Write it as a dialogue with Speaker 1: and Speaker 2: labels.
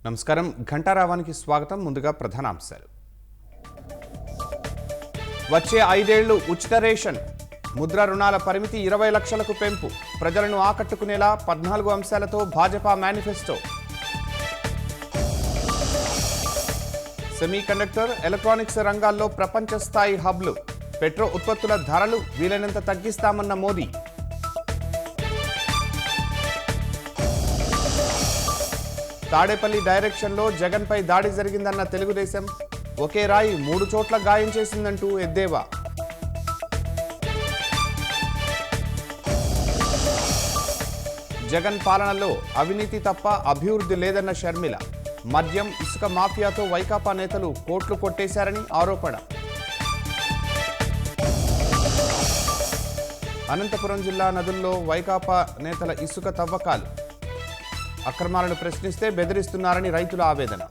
Speaker 1: నమస్కారం ఘంటారావానికి స్వాగతం. ముందుగా ప్రధానాంశాలు. వచ్చే 5 ఏళ్లు ఉచిత రేషన్, ముద్ర రుణాల పరిమితి 20 లక్షలకు పెంపు, ప్రజలను ఆకట్టుకునేలా 14 అంశాలతో భాజపా మేనిఫెస్టో. సెమీకండక్టర్, ఎలక్ట్రానిక్స్ రంగాల్లో ప్రపంచ స్థాయి హబ్లు, పెట్రో ఉత్పత్తుల ధరలు వీలైనంత తగ్గిస్తామన్న మోదీ. తాడేపల్లి డైరెక్షన్లో జగన్పై దాడి జరిగిందన్న తెలుగుదేశం, ఒకే రాయి 3 చోట్ల గాయం చేసిందంటూ ఎద్దేవా. జగన్ పాలనలో అవినీతి తప్ప అభివృద్ధి లేదన్న షర్మిల, మద్యం ఇసుక మాఫియాతో వైకాపా నేతలు కోట్లు కొట్టేశారని ఆరోపణ. అనంతపురం జిల్లా నదుల్లో వైకాపా నేతల ఇసుక తవ్వకాలు, అక్రమాలను ప్రశ్నిస్తే బెదిరిస్తున్నారని రైతుల ఆవేదన.